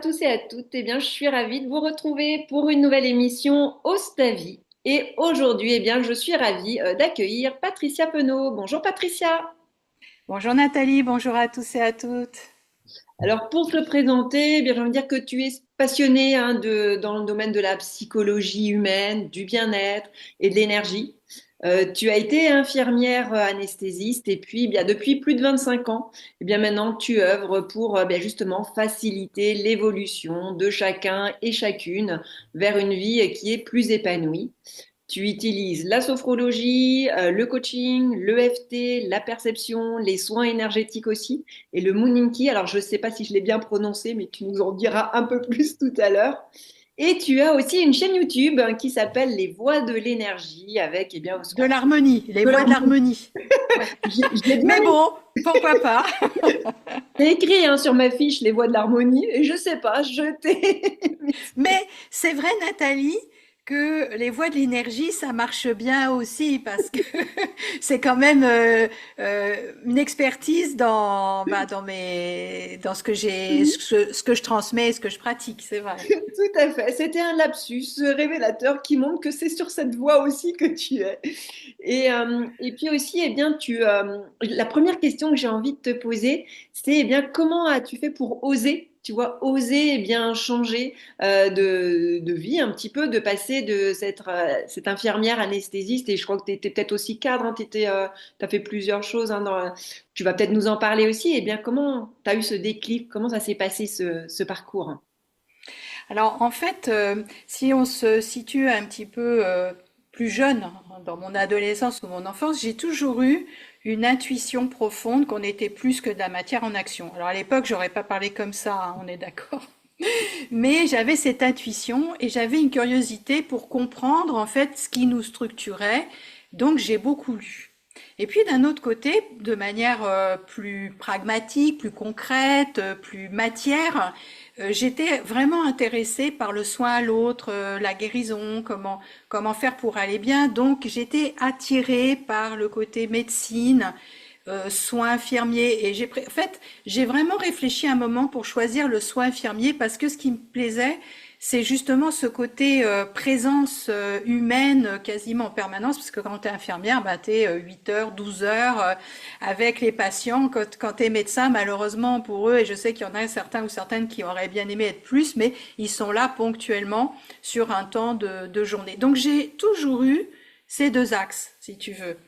tous et à toutes. Eh bien, je suis ravie de vous retrouver pour une nouvelle émission Ose ta vie. Et aujourd'hui, je suis ravie d'accueillir Patricia Penaud. Bonjour Patricia. Bonjour Nathalie, bonjour à tous et à toutes. Alors, pour te présenter, j'ai envie de dire que tu es passionnée dans le domaine de la psychologie humaine, du bien-être et de l'énergie. Tu as été infirmière anesthésiste et puis depuis plus de 25 ans, maintenant tu œuvres pour justement faciliter l'évolution de chacun et chacune vers une vie qui est plus épanouie. Tu utilises la sophrologie, le coaching, l'EFT, la perception, les soins énergétiques aussi, et le Mooninki. Alors, je ne sais pas si je l'ai bien prononcé, mais tu nous en diras un peu plus tout à l'heure. Et tu as aussi une chaîne YouTube qui s'appelle Les Voix de l'énergie, avec, ce De qu'on l'harmonie, les de voix de l'harmonie. l'harmonie. Ouais. Je l'ai bien Mais bon, pourquoi pas? écrit sur ma fiche Les Voix de l'harmonie, et je sais pas, je t'ai. Mais c'est vrai Nathalie que les voix de l'énergie, ça marche bien aussi parce que c'est quand même une expertise dans ce que ce que je transmets, ce que je pratique, c'est vrai. Tout à fait. C'était un lapsus révélateur qui montre que c'est sur cette voie aussi que tu es. Et puis aussi, la première question que j'ai envie de te poser, c'est comment as-tu fait pour oser, tu vois, oser changer de vie un petit peu, de passer de cette infirmière anesthésiste, et je crois que tu étais peut-être aussi cadre, tu as fait plusieurs choses, tu vas peut-être nous en parler aussi. Comment tu as eu ce déclic, comment ça s'est passé ce parcours? Alors en fait, si on se situe un petit peu plus jeune, hein, dans mon adolescence ou mon enfance, j'ai toujours eu une intuition profonde qu'on était plus que de la matière en action. Alors à l'époque, j'aurais pas parlé comme ça, hein, on est d'accord. Mais j'avais cette intuition et j'avais une curiosité pour comprendre en fait ce qui nous structurait. Donc j'ai beaucoup lu. Et puis d'un autre côté, de manière plus pragmatique, plus concrète, plus matière, j'étais vraiment intéressée par le soin à l'autre, la guérison, comment faire pour aller bien. Donc j'étais attirée par le côté médecine, soins infirmiers. Et en fait, j'ai vraiment réfléchi un moment pour choisir le soin infirmier parce que ce qui me plaisait, c'est justement ce côté présence humaine quasiment en permanence, parce que quand tu es infirmière, bah, tu es 8 heures, 12 heures avec les patients. Quand tu es médecin, malheureusement pour eux, et je sais qu'il y en a certains ou certaines qui auraient bien aimé être plus, mais ils sont là ponctuellement sur un temps de journée. Donc j'ai toujours eu ces deux axes, si tu veux,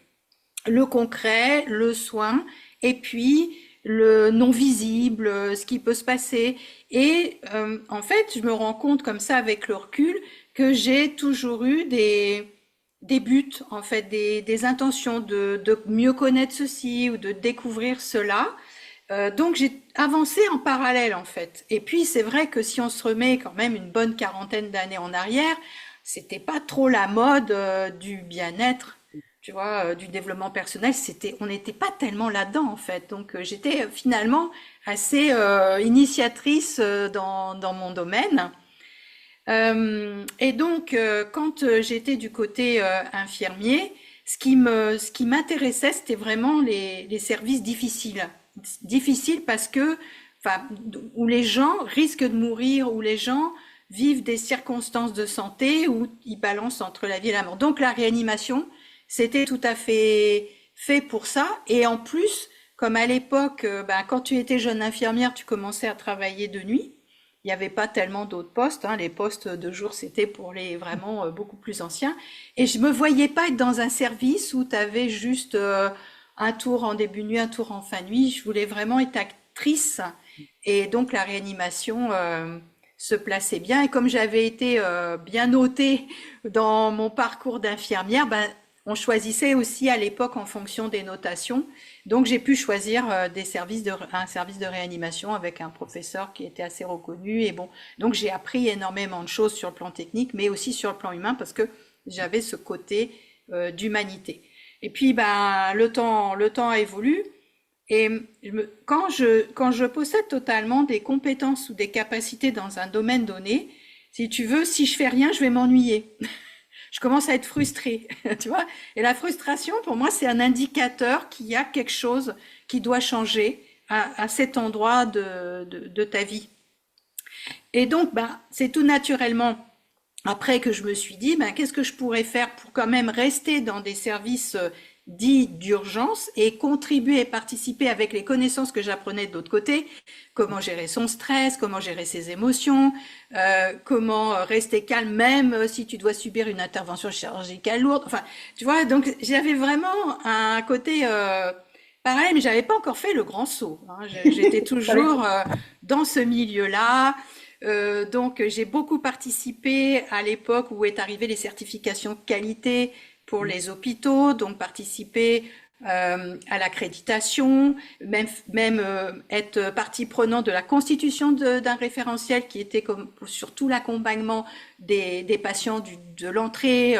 le concret, le soin, et puis le non visible, ce qui peut se passer. Et en fait, je me rends compte comme ça avec le recul que j'ai toujours eu des buts, en fait, des intentions de mieux connaître ceci ou de découvrir cela. Donc j'ai avancé en parallèle en fait. Et puis c'est vrai que si on se remet quand même une bonne quarantaine d'années en arrière, c'était pas trop la mode du bien-être, tu vois, du développement personnel. On n'était pas tellement là-dedans en fait. Donc j'étais finalement assez initiatrice dans mon domaine. Et donc quand j'étais du côté infirmier, ce qui m'intéressait, c'était vraiment les services difficiles. Difficiles parce que, enfin, où les gens risquent de mourir, où les gens vivent des circonstances de santé où ils balancent entre la vie et la mort. Donc la réanimation, c'était tout à fait fait pour ça. Et en plus, comme à l'époque, quand tu étais jeune infirmière, tu commençais à travailler de nuit. Il n'y avait pas tellement d'autres postes, hein. Les postes de jour, c'était pour les vraiment beaucoup plus anciens. Et je me voyais pas être dans un service où tu avais juste un tour en début de nuit, un tour en fin de nuit. Je voulais vraiment être actrice. Et donc la réanimation se plaçait bien. Et comme j'avais été bien notée dans mon parcours d'infirmière, ben, on choisissait aussi à l'époque en fonction des notations. Donc j'ai pu choisir un service de réanimation avec un professeur qui était assez reconnu. Et bon, donc j'ai appris énormément de choses sur le plan technique, mais aussi sur le plan humain parce que j'avais ce côté d'humanité. Et puis ben le temps évolue. Et quand je possède totalement des compétences ou des capacités dans un domaine donné, si tu veux, si je fais rien, je vais m'ennuyer. Je commence à être frustrée, tu vois. Et la frustration, pour moi, c'est un indicateur qu'il y a quelque chose qui doit changer à cet endroit de ta vie. Et donc, ben, c'est tout naturellement après que je me suis dit, ben, qu'est-ce que je pourrais faire pour quand même rester dans des services dits d'urgence et contribuer et participer avec les connaissances que j'apprenais de l'autre côté, comment gérer son stress, comment gérer ses émotions, comment rester calme même si tu dois subir une intervention chirurgicale lourde. Enfin, tu vois, donc j'avais vraiment un côté pareil, mais j'avais pas encore fait le grand saut, hein. J'étais toujours dans ce milieu-là. Donc j'ai beaucoup participé à l'époque où est arrivée les certifications qualité pour les hôpitaux, donc participer à l'accréditation, même être partie prenante de la constitution d'un référentiel qui était comme sur tout l'accompagnement des patients de l'entrée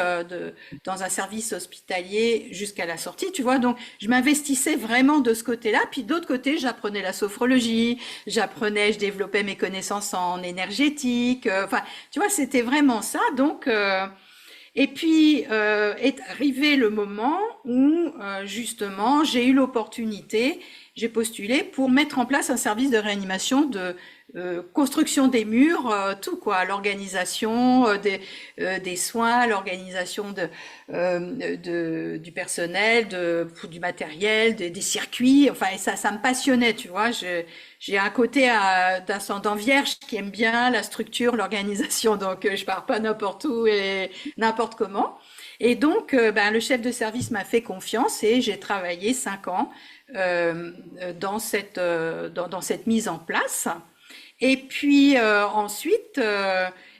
dans un service hospitalier jusqu'à la sortie, tu vois. Donc, je m'investissais vraiment de ce côté-là. Puis d'autre côté, j'apprenais la sophrologie, je développais mes connaissances en énergétique. Enfin, tu vois, c'était vraiment ça. Donc, et puis est arrivé le moment où justement j'ai eu l'opportunité, j'ai postulé pour mettre en place un service de réanimation de construction des murs, tout quoi, l'organisation des soins, l'organisation du personnel, du matériel, des circuits, enfin et ça me passionnait, tu vois. J'ai un côté d'ascendant vierge qui aime bien la structure, l'organisation, donc je pars pas n'importe où et n'importe comment. Et donc, ben, le chef de service m'a fait confiance et j'ai travaillé 5 ans dans cette mise en place. Et puis ensuite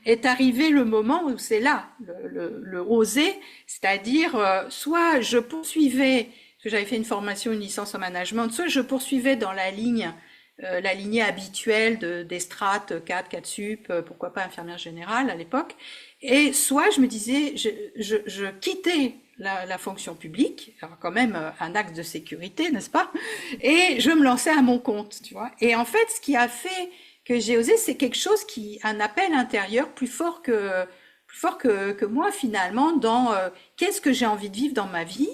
est arrivé le moment où c'est là le oser, c'est-à-dire soit je poursuivais, parce que j'avais fait une formation, une licence en management, soit je poursuivais dans la lignée habituelle des strates 4 sup, pourquoi pas infirmière générale à l'époque, et soit je me disais, je quittais la fonction publique, alors quand même un axe de sécurité, n'est-ce pas? Et je me lançais à mon compte, tu vois. Et en fait, ce qui a fait que j'ai osé, c'est quelque chose un appel intérieur plus fort que moi finalement dans qu'est-ce que j'ai envie de vivre dans ma vie,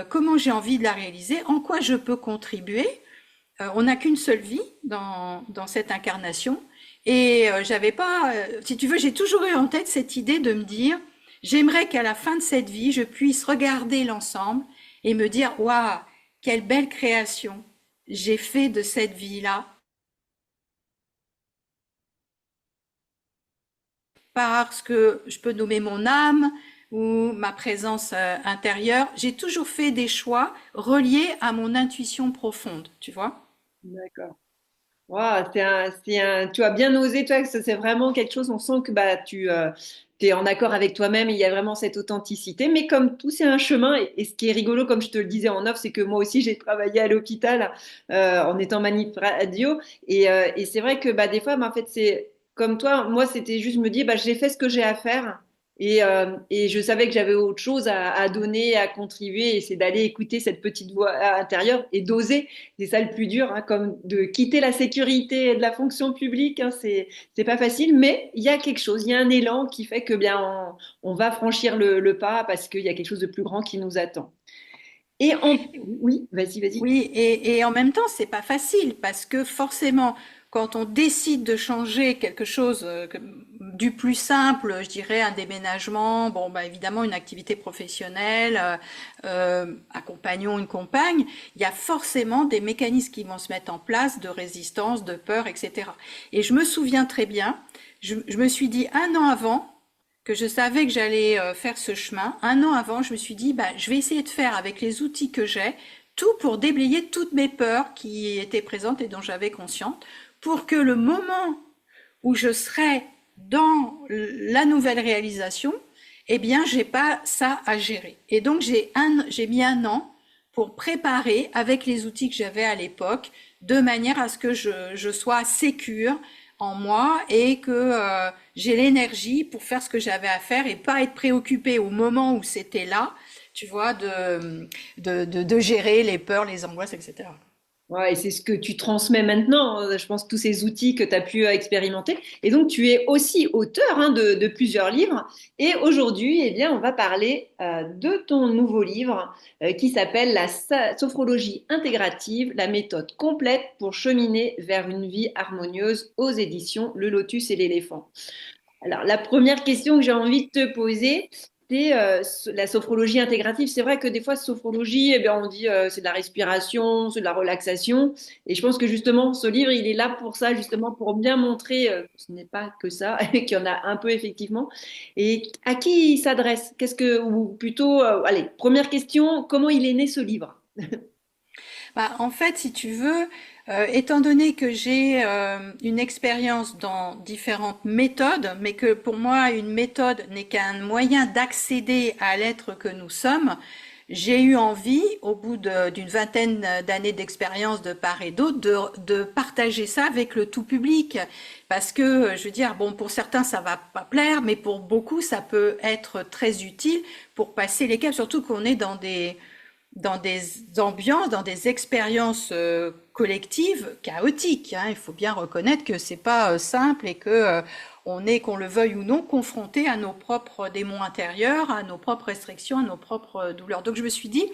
comment j'ai envie de la réaliser, en quoi je peux contribuer. On n'a qu'une seule vie dans cette incarnation. Et j'avais pas, si tu veux, j'ai toujours eu en tête cette idée de me dire, j'aimerais qu'à la fin de cette vie, je puisse regarder l'ensemble et me dire, waouh, quelle belle création j'ai fait de cette vie-là, parce que je peux nommer mon âme ou ma présence intérieure. J'ai toujours fait des choix reliés à mon intuition profonde, tu vois. D'accord. Wow, tu as bien osé, toi, que c'est vraiment quelque chose, on sent que bah, tu es en accord avec toi-même, il y a vraiment cette authenticité, mais comme tout, c'est un chemin, et ce qui est rigolo, comme je te le disais en off, c'est que moi aussi, j'ai travaillé à l'hôpital en étant manip radio, et c'est vrai que bah, des fois, bah, en fait, c'est comme toi, moi, c'était juste me dire, bah, j'ai fait ce que j'ai à faire, et je savais que j'avais autre chose à donner, à contribuer, et c'est d'aller écouter cette petite voix intérieure et d'oser. C'est ça le plus dur, hein, comme de quitter la sécurité de la fonction publique, hein, c'est pas facile, mais il y a quelque chose, il y a un élan qui fait que bien on va franchir le pas parce qu'il y a quelque chose de plus grand qui nous attend. Oui, vas-y, vas-y. Oui, et en même temps, c'est pas facile parce que forcément, quand on décide de changer quelque chose du plus simple, je dirais un déménagement, bon, bah évidemment une activité professionnelle, un compagnon, une compagne, il y a forcément des mécanismes qui vont se mettre en place de résistance, de peur, etc. Et je me souviens très bien, je me suis dit 1 an avant que je savais que j'allais faire ce chemin, 1 an avant, je me suis dit, bah, je vais essayer de faire avec les outils que j'ai, tout pour déblayer toutes mes peurs qui étaient présentes et dont j'avais conscience, pour que le moment où je serai dans la nouvelle réalisation, eh bien, j'ai pas ça à gérer. Et donc, j'ai mis 1 an pour préparer avec les outils que j'avais à l'époque, de manière à ce que je sois sécure en moi et que j'ai l'énergie pour faire ce que j'avais à faire et pas être préoccupée au moment où c'était là, tu vois, de gérer les peurs, les angoisses, etc. Ouais, et c'est ce que tu transmets maintenant, je pense, tous ces outils que tu as pu expérimenter. Et donc, tu es aussi auteur hein, de plusieurs livres. Et aujourd'hui, eh bien, on va parler de ton nouveau livre qui s'appelle La sophrologie intégrative, la méthode complète pour cheminer vers une vie harmonieuse aux éditions Le Lotus et l'éléphant. Alors, la première question que j'ai envie de te poser, c'est la sophrologie intégrative. C'est vrai que des fois, sophrologie, eh bien, on dit c'est de la respiration, c'est de la relaxation. Et je pense que justement, ce livre, il est là pour ça, justement, pour bien montrer que ce n'est pas que ça, et qu'il y en a un peu effectivement. Et à qui il s'adresse? Qu'est-ce que, ou plutôt, allez, première question, comment il est né ce livre? Bah, en fait, si tu veux, étant donné que j'ai une expérience dans différentes méthodes, mais que pour moi, une méthode n'est qu'un moyen d'accéder à l'être que nous sommes, j'ai eu envie, au bout d'une vingtaine d'années d'expérience de part et d'autre, de partager ça avec le tout public. Parce que, je veux dire, bon, pour certains, ça va pas plaire, mais pour beaucoup, ça peut être très utile pour passer les caps, surtout qu'on est dans des ambiances, dans des expériences collectives chaotiques, hein. Il faut bien reconnaître que c'est pas simple et que on est, qu'on le veuille ou non, confronté à nos propres démons intérieurs, à nos propres restrictions, à nos propres douleurs. Donc je me suis dit,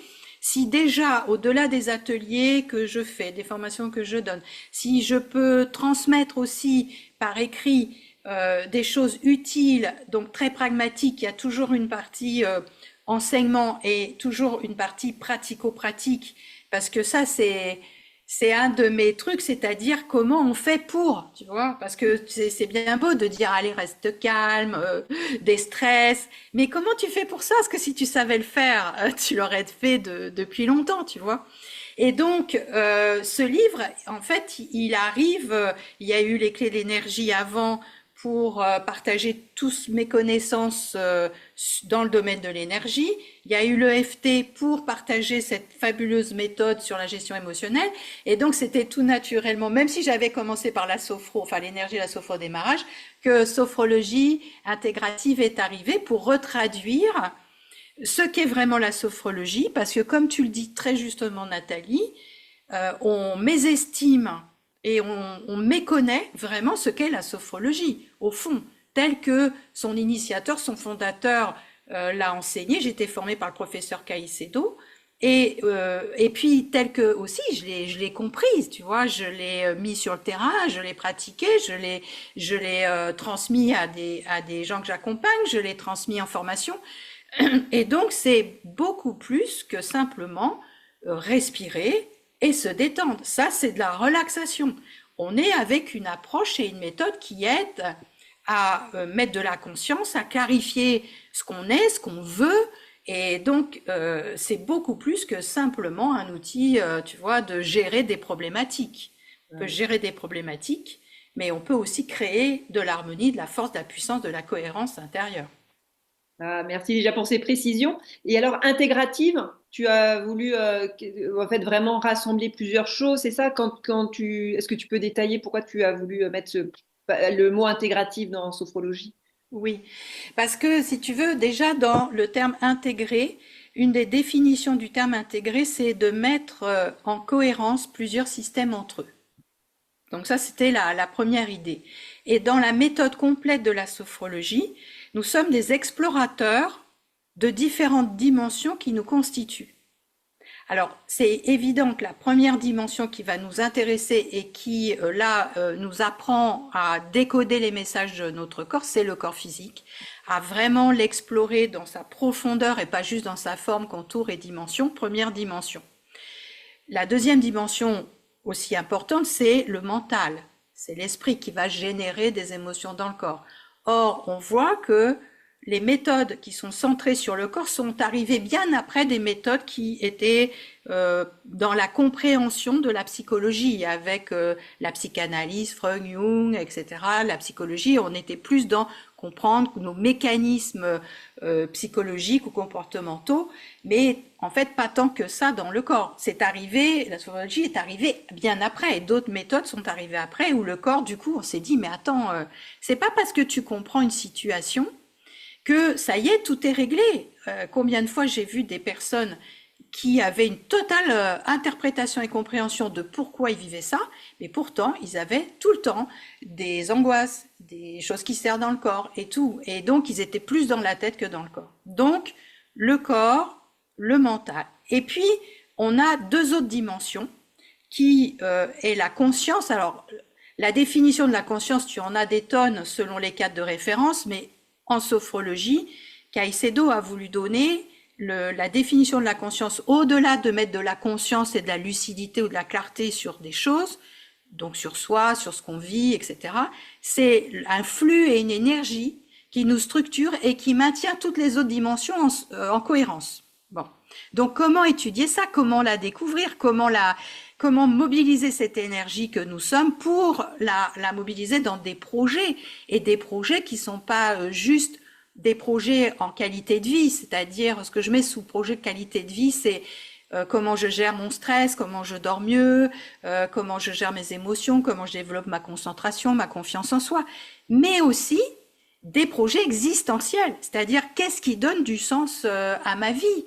si déjà, au-delà des ateliers que je fais, des formations que je donne, si je peux transmettre aussi par écrit des choses utiles, donc très pragmatiques, il y a toujours une partie enseignement et toujours une partie pratico-pratique, parce que ça, c'est un de mes trucs, c'est-à-dire comment on fait pour, tu vois, parce que c'est bien beau de dire, allez, reste calme, des stress, mais comment tu fais pour ça? Parce que si tu savais le faire, tu l'aurais fait depuis longtemps, tu vois. Et donc, ce livre, en fait, il arrive, il y a eu les clés de l'énergie avant pour partager tous mes connaissances dans le domaine de l'énergie. Il y a eu le FT pour partager cette fabuleuse méthode sur la gestion émotionnelle. Et donc, c'était tout naturellement, même si j'avais commencé par la sophro, enfin l'énergie, la sophro au démarrage, que sophrologie intégrative est arrivée pour retraduire ce qu'est vraiment la sophrologie, parce que comme tu le dis très justement Nathalie, on mésestime et on méconnaît vraiment ce qu'est la sophrologie, au fond, tel que son initiateur, son fondateur l'a enseigné. J'étais formée par le professeur Caicedo, et puis tel que aussi je l'ai comprise, tu vois, je l'ai mis sur le terrain, je l'ai pratiqué, je l'ai transmis à des gens que j'accompagne, je l'ai transmis en formation. Et donc, c'est beaucoup plus que simplement respirer et se détendre. Ça, c'est de la relaxation. On est avec une approche et une méthode qui aide à mettre de la conscience, à clarifier ce qu'on est, ce qu'on veut. Et donc, c'est beaucoup plus que simplement un outil, tu vois, de gérer des problématiques. On peut gérer des problématiques, mais on peut aussi créer de l'harmonie, de la force, de la puissance, de la cohérence intérieure. Ah, merci déjà pour ces précisions. Et alors, intégrative, tu as voulu en fait vraiment rassembler plusieurs choses, c'est ça? Est-ce que tu peux détailler pourquoi tu as voulu mettre le mot intégrative dans sophrologie? Oui, parce que si tu veux, déjà dans le terme intégré, une des définitions du terme intégré, c'est de mettre en cohérence plusieurs systèmes entre eux. Donc ça, c'était la première idée. Et dans la méthode complète de la sophrologie, nous sommes des explorateurs de différentes dimensions qui nous constituent. Alors, c'est évident que la première dimension qui va nous intéresser et qui, nous apprend à décoder les messages de notre corps, c'est le corps physique, à vraiment l'explorer dans sa profondeur et pas juste dans sa forme, contour et dimension, première dimension. La deuxième dimension aussi importante, c'est le mental. C'est l'esprit qui va générer des émotions dans le corps. Or, on voit que les méthodes qui sont centrées sur le corps sont arrivées bien après des méthodes qui étaient dans la compréhension de la psychologie, avec la psychanalyse, Freud, Jung, etc. La psychologie, on était plus dans comprendre nos mécanismes psychologiques ou comportementaux, mais en fait pas tant que ça dans le corps. C'est arrivé, la sophrologie est arrivée bien après, et d'autres méthodes sont arrivées après, où le corps, du coup, on s'est dit, mais attends, c'est pas parce que tu comprends une situation que ça y est, tout est réglé. Combien de fois j'ai vu des personnes qui avaient une totale interprétation et compréhension de pourquoi ils vivaient ça, mais pourtant ils avaient tout le temps des angoisses, des choses qui serrent dans le corps et tout. Et donc ils étaient plus dans la tête que dans le corps. Donc le corps, le mental. Et puis on a deux autres dimensions qui est la conscience. Alors la définition de la conscience, tu en as des tonnes selon les cadres de référence, mais en sophrologie, Caicedo a voulu donner la définition de la conscience, au-delà de mettre de la conscience et de la lucidité ou de la clarté sur des choses, donc sur soi, sur ce qu'on vit, etc., c'est un flux et une énergie qui nous structure et qui maintient toutes les autres dimensions en cohérence. Bon. Donc comment étudier ça? Comment la découvrir? Comment mobiliser cette énergie que nous sommes pour la mobiliser dans des projets, et des projets qui sont pas juste des projets en qualité de vie, c'est-à-dire ce que je mets sous projet de qualité de vie, c'est comment je gère mon stress, comment je dors mieux, comment je gère mes émotions, comment je développe ma concentration, ma confiance en soi, mais aussi des projets existentiels, c'est-à-dire qu'est-ce qui donne du sens à ma vie,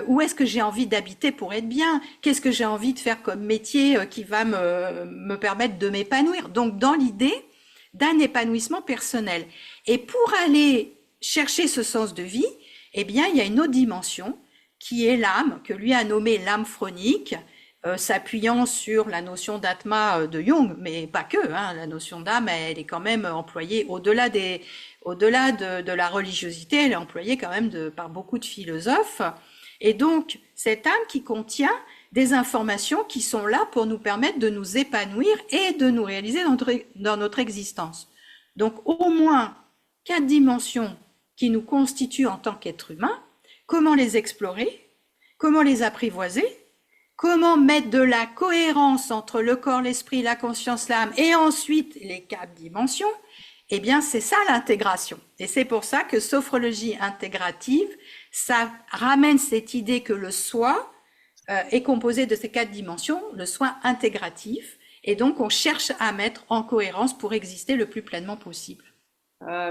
où est-ce que j'ai envie d'habiter pour être bien, qu'est-ce que j'ai envie de faire comme métier qui va me permettre de m'épanouir, donc dans l'idée d'un épanouissement personnel. Et pour aller chercher ce sens de vie, eh bien, il y a une autre dimension qui est l'âme, que lui a nommée l'âme phronique, s'appuyant sur la notion d'atma de Jung, mais pas que, hein, la notion d'âme, elle est quand même employée au-delà de la religiosité, elle est employée quand même par beaucoup de philosophes. Et donc, cette âme qui contient des informations qui sont là pour nous permettre de nous épanouir et de nous réaliser dans notre existence. Donc, au moins 4 dimensions qui nous constituent en tant qu'être humain. Comment les explorer? Comment les apprivoiser? Comment mettre de la cohérence entre le corps, l'esprit, la conscience, l'âme, et ensuite les 4 dimensions? Eh bien, c'est ça l'intégration. Et c'est pour ça que sophrologie intégrative, ça ramène cette idée que le soi est composé de ces 4 dimensions, le soi intégratif, et donc on cherche à mettre en cohérence pour exister le plus pleinement possible.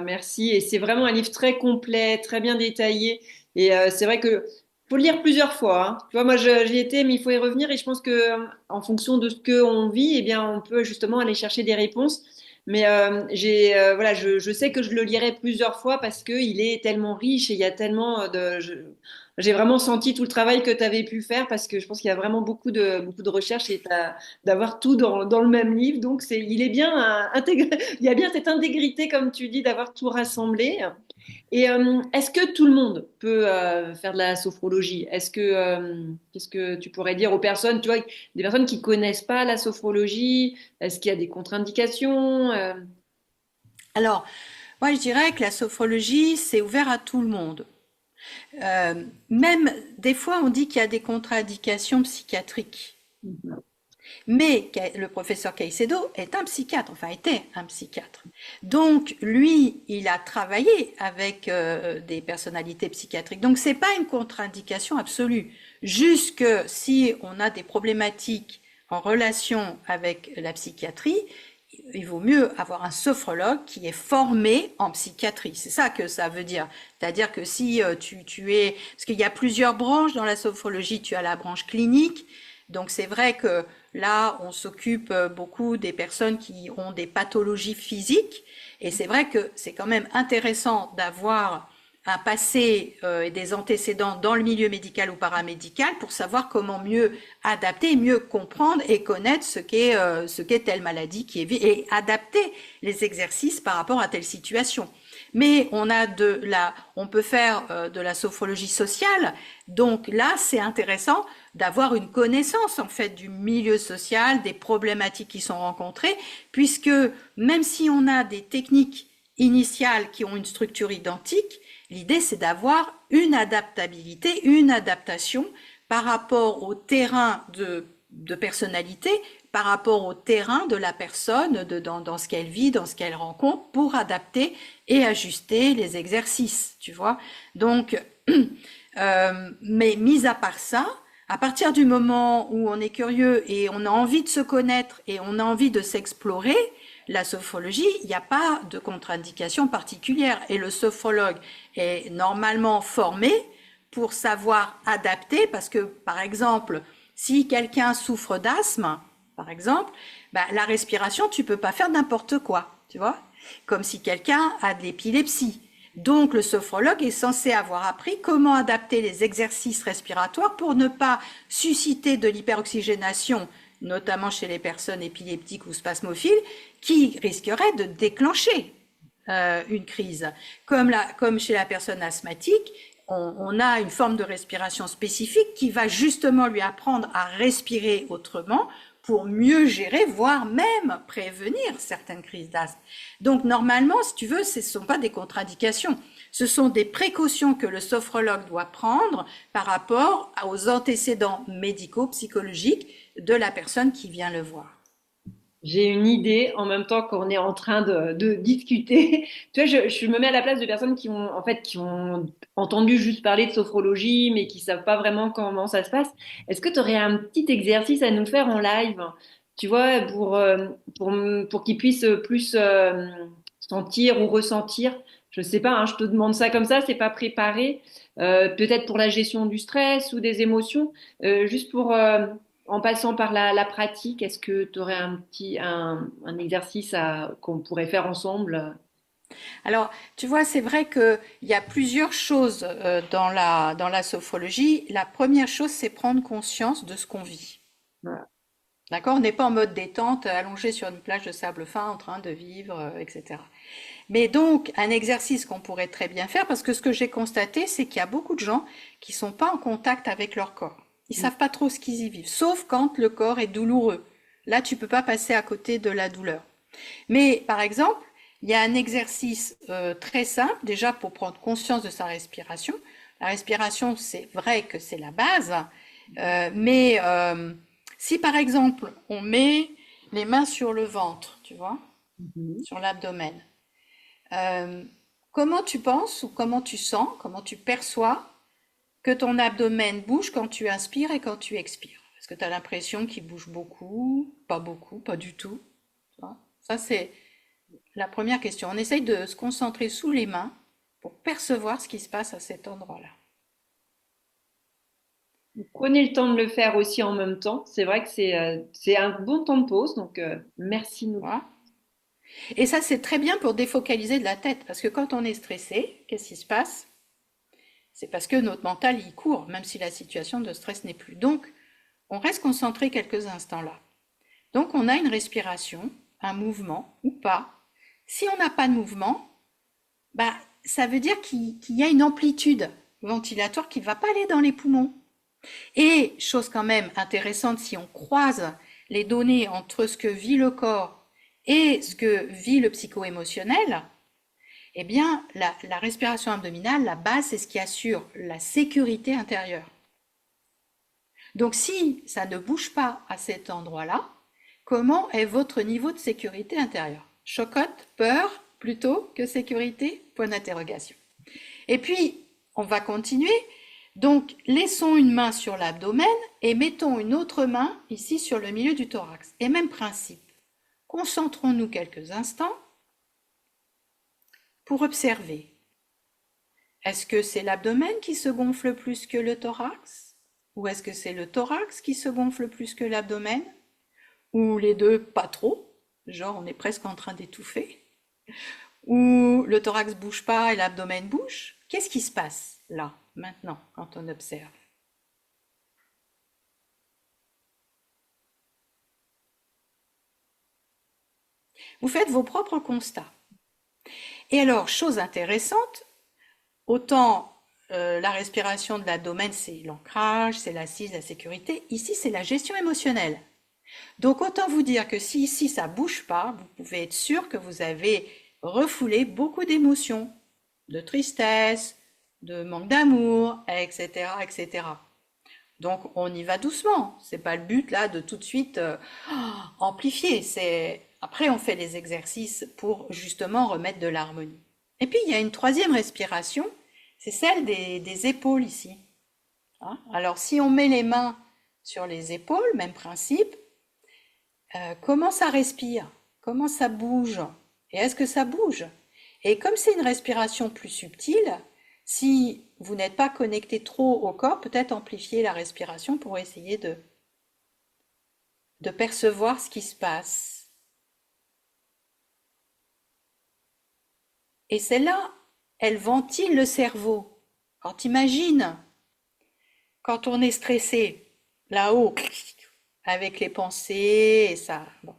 Merci. Et c'est vraiment un livre très complet, très bien détaillé. Et c'est vrai que faut le lire plusieurs fois, hein. Tu vois, moi, j'y étais, mais il faut y revenir. Et je pense que en fonction de ce qu'on vit, eh bien, on peut justement aller chercher des réponses. Mais voilà, je sais que je le lirai plusieurs fois parce que il est tellement riche et il y a tellement j'ai vraiment senti tout le travail que tu avais pu faire parce que je pense qu'il y a vraiment beaucoup de recherches et d'avoir tout dans le même livre. Donc il est bien intégré, il y a bien cette intégrité, comme tu dis, d'avoir tout rassemblé. Et est-ce que tout le monde peut faire de la sophrologie? Qu'est-ce que tu pourrais dire aux personnes, tu vois, des personnes qui connaissent pas la sophrologie? Est-ce qu'il y a des contre-indications? Alors, moi je dirais que la sophrologie, c'est ouvert à tout le monde. Même des fois, on dit qu'il y a des contre-indications psychiatriques. Mais le professeur Caicedo est un psychiatre, enfin était un psychiatre. Donc lui, il a travaillé avec des personnalités psychiatriques. Donc c'est pas une contre-indication absolue. Juste que si on a des problématiques en relation avec la psychiatrie, il vaut mieux avoir un sophrologue qui est formé en psychiatrie. C'est ça que ça veut dire. C'est-à-dire que si tu es... Parce qu'il y a plusieurs branches dans la sophrologie, tu as la branche clinique. Donc c'est vrai que là, on s'occupe beaucoup des personnes qui ont des pathologies physiques. Et c'est vrai que c'est quand même intéressant d'avoir un passé et des antécédents dans le milieu médical ou paramédical pour savoir comment mieux adapter, mieux comprendre et connaître ce qu'est telle maladie et adapter les exercices par rapport à telle situation. Mais on peut faire de la sophrologie sociale. Donc là, c'est intéressant d'avoir une connaissance en fait du milieu social, des problématiques qui sont rencontrées, puisque même si on a des techniques initiales qui ont une structure identique, l'idée c'est d'avoir une adaptabilité, une adaptation par rapport au terrain de personnalité, par rapport au terrain de la personne, dans ce qu'elle vit, dans ce qu'elle rencontre, pour adapter et ajuster les exercices, tu vois. Donc, mais mis à part ça, à partir du moment où on est curieux et on a envie de se connaître et on a envie de s'explorer, la sophrologie, il n'y a pas de contre-indication particulière et le sophrologue est normalement formé pour savoir adapter, parce que, par exemple, si quelqu'un souffre d'asthme, par exemple, bah, la respiration, tu peux pas faire n'importe quoi, tu vois, comme si quelqu'un a de l'épilepsie. Donc, le sophrologue est censé avoir appris comment adapter les exercices respiratoires pour ne pas susciter de l'hyperoxygénation, notamment chez les personnes épileptiques ou spasmophiles, qui risqueraient de déclencher une crise. Comme chez la personne asthmatique, on a une forme de respiration spécifique qui va justement lui apprendre à respirer autrement pour mieux gérer, voire même prévenir certaines crises d'asthme. Donc normalement, si tu veux, ce ne sont pas des contre-indications, ce sont des précautions que le sophrologue doit prendre par rapport aux antécédents médicaux, psychologiques de la personne qui vient le voir. J'ai une idée en même temps qu'on est en train de discuter. Tu vois, je me mets à la place de personnes qui ont, en fait, qui ont entendu juste parler de sophrologie, mais qui savent pas vraiment comment ça se passe. Est-ce que tu aurais un petit exercice à nous faire en live, tu vois, pour qu'ils puissent plus sentir ou ressentir? Je sais pas, hein, je te demande ça comme ça, c'est pas préparé. Peut-être pour la gestion du stress ou des émotions, juste pour en passant par la pratique, est-ce que tu aurais un exercice qu'on pourrait faire ensemble? Alors, tu vois, c'est vrai qu'il y a plusieurs choses dans la sophrologie. La première chose, c'est prendre conscience de ce qu'on vit. Voilà. D'accord? On n'est pas en mode détente, allongé sur une plage de sable fin, en train de vivre, etc. Mais donc, un exercice qu'on pourrait très bien faire, parce que ce que j'ai constaté, c'est qu'il y a beaucoup de gens qui sont pas en contact avec leur corps. Ils savent pas trop ce qu'ils y vivent, sauf quand le corps est douloureux. Là, tu peux pas passer à côté de la douleur. Mais par exemple, il y a un exercice très simple, déjà pour prendre conscience de sa respiration. La respiration, c'est vrai que c'est la base, mais si par exemple on met les mains sur le ventre, tu vois, Mhm. sur l'abdomen, euh, comment tu penses ou comment tu sens, comment tu perçois que ton abdomen bouge quand tu inspires et quand tu expires? Est-ce que tu as l'impression qu'il bouge beaucoup, pas du tout? Tu vois. Ça, c'est la première question. On essaye de se concentrer sous les mains pour percevoir ce qui se passe à cet endroit-là. Prenez le temps de le faire aussi en même temps. C'est vrai que c'est un bon temps de pause, donc merci. Voilà. Et ça, c'est très bien pour défocaliser de la tête, parce que quand on est stressé, qu'est-ce qui se passe? C'est parce que notre mental y court, même si la situation de stress n'est plus. Donc, on reste concentré quelques instants là. Donc, on a une respiration, un mouvement ou pas. Si on n'a pas de mouvement, bah, ça veut dire qu'il y a une amplitude ventilatoire qui ne va pas aller dans les poumons. Et, chose quand même intéressante, si on croise les données entre ce que vit le corps et ce que vit le psycho-émotionnel, eh bien, la respiration abdominale, la base, c'est ce qui assure la sécurité intérieure. Donc, si ça ne bouge pas à cet endroit-là, comment est votre niveau de sécurité intérieure? Chocotte, peur, plutôt que sécurité? Point d'interrogation. Et puis, on va continuer. Donc, laissons une main sur l'abdomen et mettons une autre main ici sur le milieu du thorax. Et même principe. Concentrons-nous quelques instants pour observer. Est-ce que c'est l'abdomen qui se gonfle plus que le thorax? Ou est-ce que c'est le thorax qui se gonfle plus que l'abdomen? Ou les deux pas trop, genre on est presque en train d'étouffer? Ou le thorax bouge pas et l'abdomen bouge? Qu'est-ce qui se passe là, maintenant, quand on observe? Vous faites vos propres constats. Et alors, chose intéressante, autant la respiration de l'abdomen, c'est l'ancrage, c'est l'assise, la sécurité. Ici, c'est la gestion émotionnelle. Donc, autant vous dire que si ici, ça bouge pas, vous pouvez être sûr que vous avez refoulé beaucoup d'émotions, de tristesse, de manque d'amour, etc., etc. Donc, on y va doucement. C'est pas le but là de tout de suite amplifier. C'est après on fait les exercices pour justement remettre de l'harmonie. Et puis il y a une troisième respiration, c'est celle des épaules ici. Hein. Alors si on met les mains sur les épaules, même principe, comment ça respire? Comment ça bouge? Et est-ce que ça bouge? Et comme c'est une respiration plus subtile, Si vous n'êtes pas connecté trop au corps, peut-être amplifier la respiration pour essayer de percevoir ce qui se passe. Et celle-là, elle ventile le cerveau. Quand t'imagines, quand on est stressé, là-haut, avec les pensées, et ça. Bon.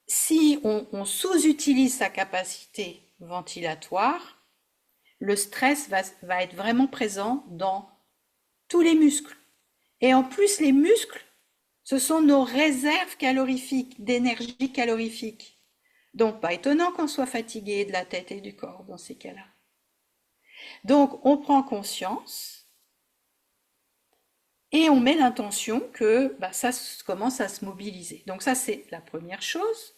Si on sous-utilise sa capacité ventilatoire, le stress va être vraiment présent dans tous les muscles. Et en plus, les muscles, ce sont nos réserves calorifiques, d'énergie calorifique. Donc, pas étonnant qu'on soit fatigué de la tête et du corps dans ces cas-là. Donc, on prend conscience et on met l'intention que ça commence à se mobiliser. Donc ça, c'est la première chose.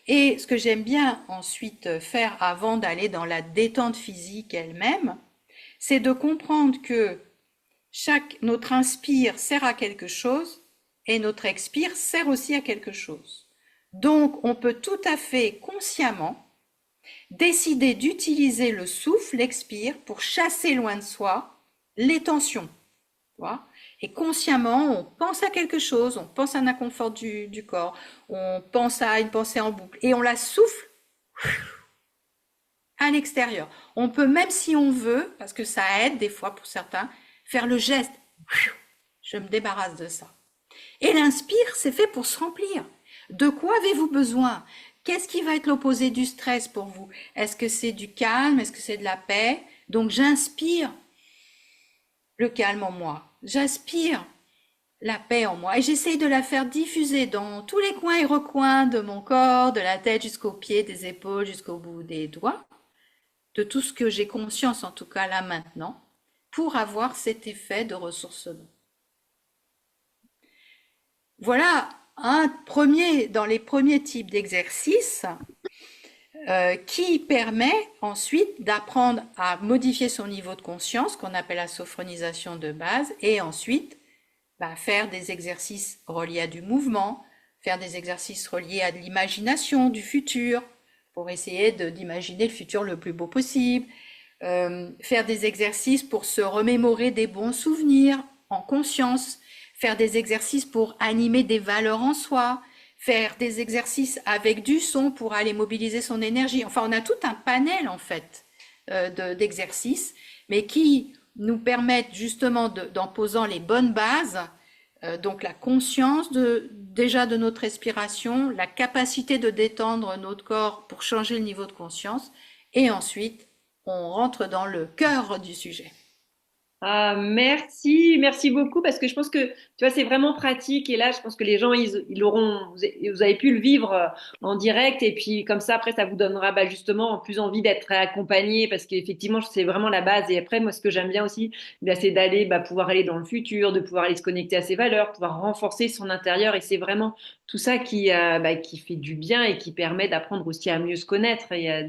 Et ce que j'aime bien ensuite faire avant d'aller dans la détente physique elle-même, c'est de comprendre que notre inspire sert à quelque chose et notre expire sert aussi à quelque chose. Donc, on peut tout à fait consciemment décider d'utiliser le souffle, l'expire, pour chasser loin de soi les tensions. Et consciemment, on pense à quelque chose, on pense à un inconfort du corps, on pense à une pensée en boucle et on la souffle à l'extérieur. On peut, même si on veut, parce que ça aide des fois pour certains, faire le geste. Je me débarrasse de ça. Et l'inspire, c'est fait pour se remplir. De quoi avez-vous besoin? Qu'est-ce qui va être l'opposé du stress pour vous? Est-ce que c'est du calme? Est-ce que c'est de la paix? Donc j'inspire le calme en moi. J'aspire la paix en moi et j'essaye de la faire diffuser dans tous les coins et recoins de mon corps, de la tête jusqu'aux pieds, des épaules jusqu'au bout des doigts, de tout ce que j'ai conscience en tout cas là maintenant, pour avoir cet effet de ressourcement. Voilà dans les premiers types d'exercices qui permet ensuite d'apprendre à modifier son niveau de conscience, qu'on appelle la sophronisation de base, et ensuite faire des exercices reliés à du mouvement, faire des exercices reliés à de l'imagination du futur, pour essayer d'imaginer le futur le plus beau possible, faire des exercices pour se remémorer des bons souvenirs en conscience, faire des exercices pour animer des valeurs en soi, faire des exercices avec du son pour aller mobiliser son énergie. Enfin, on a tout un panel en fait d'exercices, mais qui nous permettent justement d'en posant les bonnes bases, donc la conscience déjà de notre respiration, la capacité de détendre notre corps pour changer le niveau de conscience, et ensuite on rentre dans le cœur du sujet. Ah, merci beaucoup parce que je pense que tu vois c'est vraiment pratique et là je pense que les gens ils auront vous avez pu le vivre en direct et puis comme ça après ça vous donnera justement plus envie d'être accompagné parce qu'effectivement c'est vraiment la base et après moi ce que j'aime bien aussi c'est d'aller pouvoir aller dans le futur, de pouvoir aller se connecter à ses valeurs, pouvoir renforcer son intérieur et c'est vraiment tout ça qui fait du bien et qui permet d'apprendre aussi à mieux se connaître et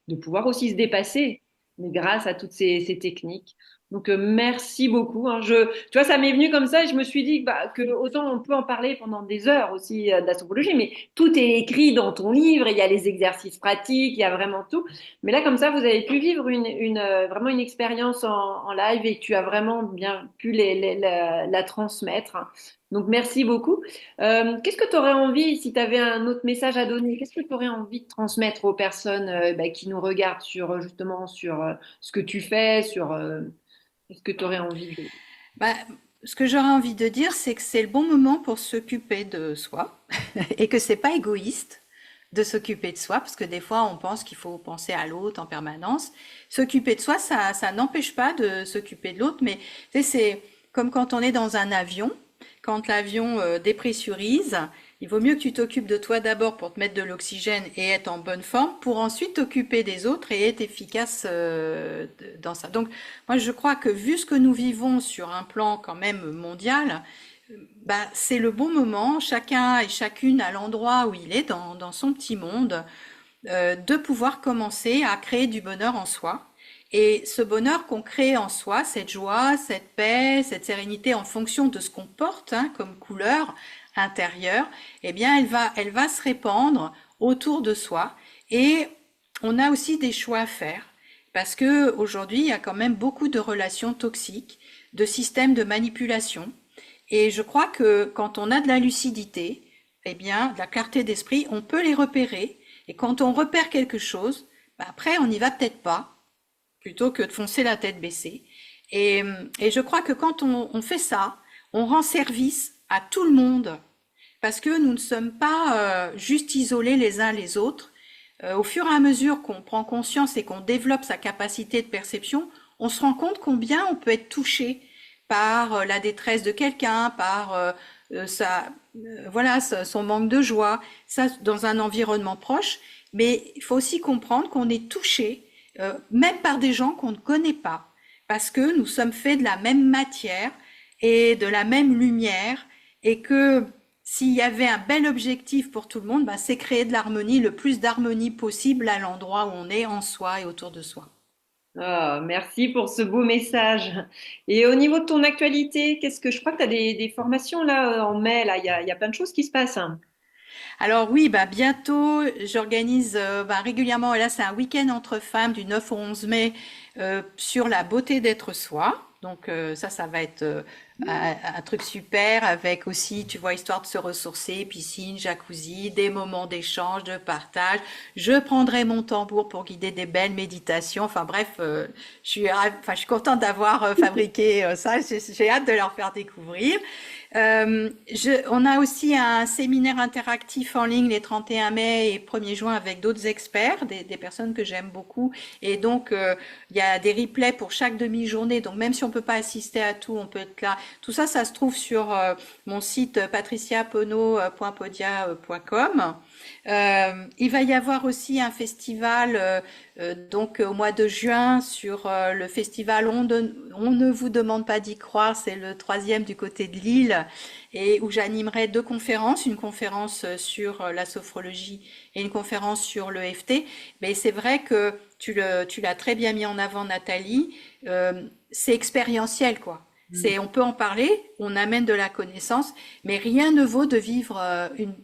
de pouvoir aussi se dépasser mais grâce à toutes ces techniques. Donc merci beaucoup. Hein. Tu vois, ça m'est venu comme ça et je me suis dit que autant on peut en parler pendant des heures aussi de la sophrologie, mais tout est écrit dans ton livre. Il y a les exercices pratiques, il y a vraiment tout. Mais là, comme ça, vous avez pu vivre vraiment une expérience en live et tu as vraiment bien pu la transmettre. Donc merci beaucoup. Qu'est-ce que tu aurais envie, si tu avais un autre message à donner, qu'est-ce que tu aurais envie de transmettre aux personnes qui nous regardent justement sur ce que tu fais, sur est-ce que tu aurais envie de... Bah, ce que j'aurais envie de dire, c'est que c'est le bon moment pour s'occuper de soi et que c'est pas égoïste de s'occuper de soi, parce que des fois on pense qu'il faut penser à l'autre en permanence. S'occuper de soi, ça n'empêche pas de s'occuper de l'autre, mais tu sais, c'est comme quand on est dans un avion, quand l'avion dépressurise, il vaut mieux que tu t'occupes de toi d'abord pour te mettre de l'oxygène et être en bonne forme, pour ensuite t'occuper des autres et être efficace dans ça. Donc moi je crois que vu ce que nous vivons sur un plan quand même mondial, c'est le bon moment, chacun et chacune à l'endroit où il est dans son petit monde, de pouvoir commencer à créer du bonheur en soi. Et ce bonheur qu'on crée en soi, cette joie, cette paix, cette sérénité en fonction de ce qu'on porte comme couleur intérieure, eh bien elle va se répandre autour de soi. Et on a aussi des choix à faire. parce que aujourd'hui, il y a quand même beaucoup de relations toxiques, de systèmes de manipulation. Et je crois que quand on a de la lucidité, eh bien, de la clarté d'esprit, on peut les repérer. Et quand on repère quelque chose, bah après, on n'y va peut-être pas, plutôt que de foncer la tête baissée. Et je crois que quand on fait ça, on rend service à tout le monde, parce que nous ne sommes pas juste isolés les uns les autres. Au fur et à mesure qu'on prend conscience et qu'on développe sa capacité de perception, on se rend compte combien on peut être touché par la détresse de quelqu'un, par voilà, son manque de joie, ça dans un environnement proche. Mais il faut aussi comprendre qu'on est touché, même par des gens qu'on ne connaît pas, parce que nous sommes faits de la même matière et de la même lumière, et que s'il y avait un bel objectif pour tout le monde, bah, c'est créer de l'harmonie, le plus d'harmonie possible à l'endroit où on est, en soi et autour de soi. Ah, merci pour ce beau message. Et au niveau de ton actualité, qu'est-ce que je crois que tu as des formations là en mai, là, il y a plein de choses qui se passent, hein. Alors oui, bah bientôt, j'organise bah, régulièrement, et là c'est un week-end entre femmes du 9 au 11 mai sur la beauté d'être soi. Donc ça va être un truc super avec aussi, tu vois, histoire de se ressourcer, piscine, jacuzzi, des moments d'échange, de partage. Je prendrai mon tambour pour guider des belles méditations. Enfin bref, je suis contente d'avoir fabriqué ça. J'ai hâte de leur faire découvrir. On a aussi un séminaire interactif en ligne les 31 mai et 1er juin avec d'autres experts, des personnes que j'aime beaucoup. Et donc, il y a des replays pour chaque demi-journée. Donc, même si on peut pas assister à tout, on peut être là. Tout ça, ça se trouve sur mon site patriciapono.podia.com. Il va y avoir aussi un festival donc au mois de juin sur le festival on ne vous demande pas d'y croire, c'est le troisième du côté de Lille, et où j'animerai deux conférences, une conférence sur la sophrologie et une conférence sur le FT. Mais c'est vrai que tu l'as très bien mis en avant, Nathalie, c'est expérientiel, quoi. On peut en parler, on amène de la connaissance, mais rien ne vaut de vivre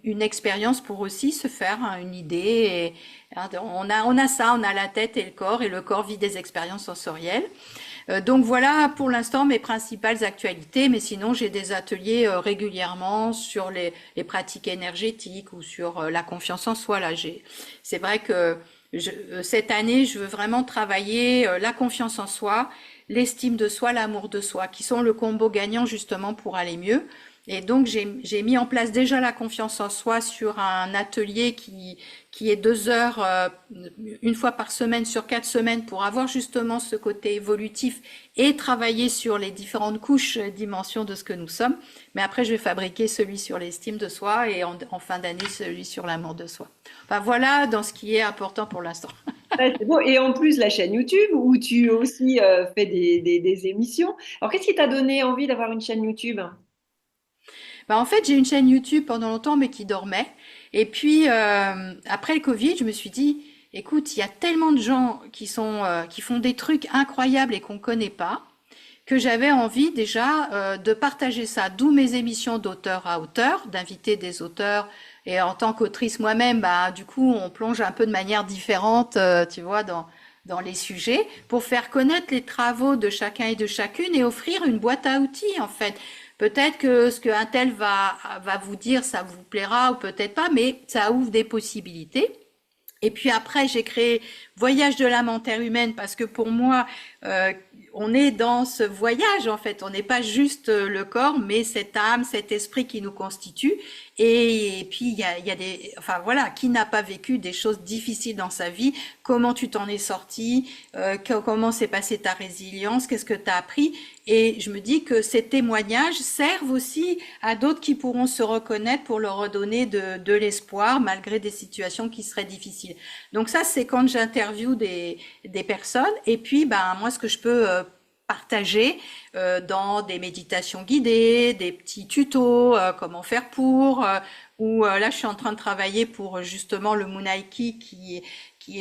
une expérience pour aussi se faire hein, une idée. On a ça, on a la tête et le corps vit des expériences sensorielles. Donc voilà pour l'instant mes principales actualités, mais sinon j'ai des ateliers régulièrement sur les pratiques énergétiques ou sur la confiance en soi. C'est vrai que cette année, je veux vraiment travailler la confiance en soi, l'estime de soi, l'amour de soi, qui sont le combo gagnant justement pour aller mieux. Et donc j'ai mis en place déjà la confiance en soi sur un atelier qui est 2 heures une fois par semaine sur 4 semaines pour avoir justement ce côté évolutif et travailler sur les différentes couches, dimensions de ce que nous sommes. Mais après je vais fabriquer celui sur l'estime de soi et en fin d'année celui sur l'amour de soi. Enfin voilà dans ce qui est important pour l'instant. Ouais, c'est beau. Et en plus, la chaîne YouTube où tu aussi fais des émissions. Alors, qu'est-ce qui t'a donné envie d'avoir une chaîne YouTube? Bah, en fait, j'ai une chaîne YouTube pendant longtemps, mais qui dormait. Et puis, après le Covid, je me suis dit, écoute, il y a tellement de gens qui font des trucs incroyables et qu'on connaît pas, que j'avais envie déjà de partager ça. D'où mes émissions d'auteur à auteur, d'inviter des auteurs. Et en tant qu'autrice moi-même, bah, du coup, on plonge un peu de manière différente, tu vois, dans les sujets, pour faire connaître les travaux de chacun et de chacune et offrir une boîte à outils, en fait. Peut-être que ce qu'un tel va vous dire, ça vous plaira ou peut-être pas, mais ça ouvre des possibilités. Et puis après, j'ai créé Voyage de l'âme en terre humaine parce que pour moi, euh, on est dans ce voyage en fait. On n'est pas juste le corps, mais cette âme, cet esprit qui nous constitue. Et puis il y a des, enfin voilà, qui n'a pas vécu des choses difficiles dans sa vie? Comment tu t'en es sorti? Comment s'est passée ta résilience? Qu'est-ce que tu as appris? Et je me dis que ces témoignages servent aussi à d'autres qui pourront se reconnaître pour leur redonner de l'espoir malgré des situations qui seraient difficiles. Donc ça, c'est quand j'interviewe des personnes. Et puis, ben, moi, ce que je peux partager dans des méditations guidées, des petits tutos, comment faire pour, ou là, je suis en train de travailler pour justement le Munaiki, qui est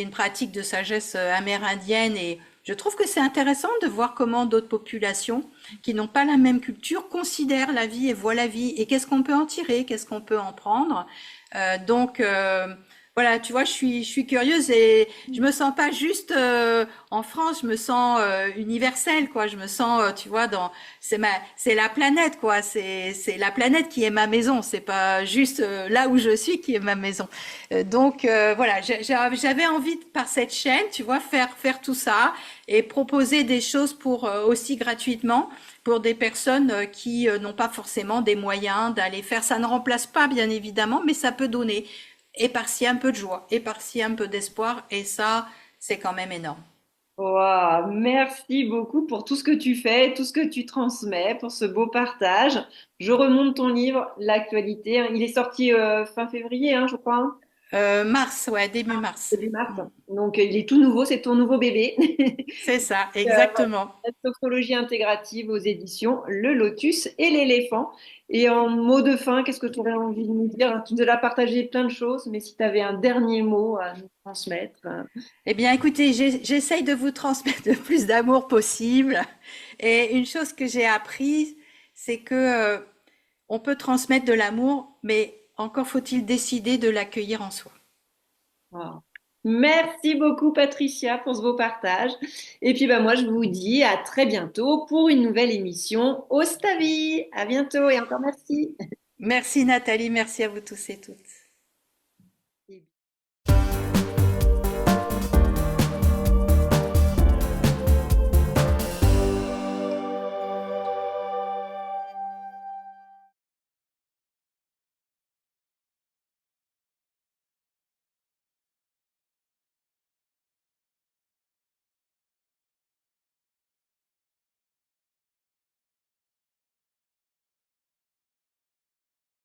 une pratique de sagesse amérindienne et je trouve que c'est intéressant de voir comment d'autres populations qui n'ont pas la même culture considèrent la vie et voient la vie et qu'est-ce qu'on peut en tirer, qu'est-ce qu'on peut en prendre. Donc Voilà, tu vois, je suis curieuse et je me sens pas juste en France, je me sens universelle, quoi. Je me sens, tu vois, c'est la planète, quoi. C'est la planète qui est ma maison. C'est pas juste là où je suis qui est ma maison. Voilà, j'avais envie par cette chaîne, tu vois, faire tout ça et proposer des choses pour aussi gratuitement pour des personnes qui n'ont pas forcément des moyens d'aller faire. Ça ne remplace pas, bien évidemment, mais ça peut donner et par-ci un peu de joie, et par-ci un peu d'espoir, et ça, c'est quand même énorme. Wow, merci beaucoup pour tout ce que tu fais, tout ce que tu transmets, pour ce beau partage. Je remonte ton livre, L'actualité. Il est sorti fin février, hein, je crois, hein, Mars, ouais, début mars. début mars. Donc il est tout nouveau, c'est ton nouveau bébé. C'est ça, Voilà, exactement. la sophrologie intégrative aux éditions Le Lotus et l'éléphant. Et en mot de fin, qu'est-ce que tu aurais envie de nous dire? Tu nous as partagé plein de choses, mais si tu avais un dernier mot à nous transmettre. Eh bien, écoutez, j'essaye de vous transmettre le plus d'amour possible. Et une chose que j'ai apprise, c'est que on peut transmettre de l'amour, mais encore faut-il décider de l'accueillir en soi. Voilà. Merci beaucoup Patricia pour ce beau partage. Et puis bah, moi je vous dis à très bientôt pour une nouvelle émission Ostavi. À bientôt et encore merci. Merci Nathalie, merci à vous tous et toutes.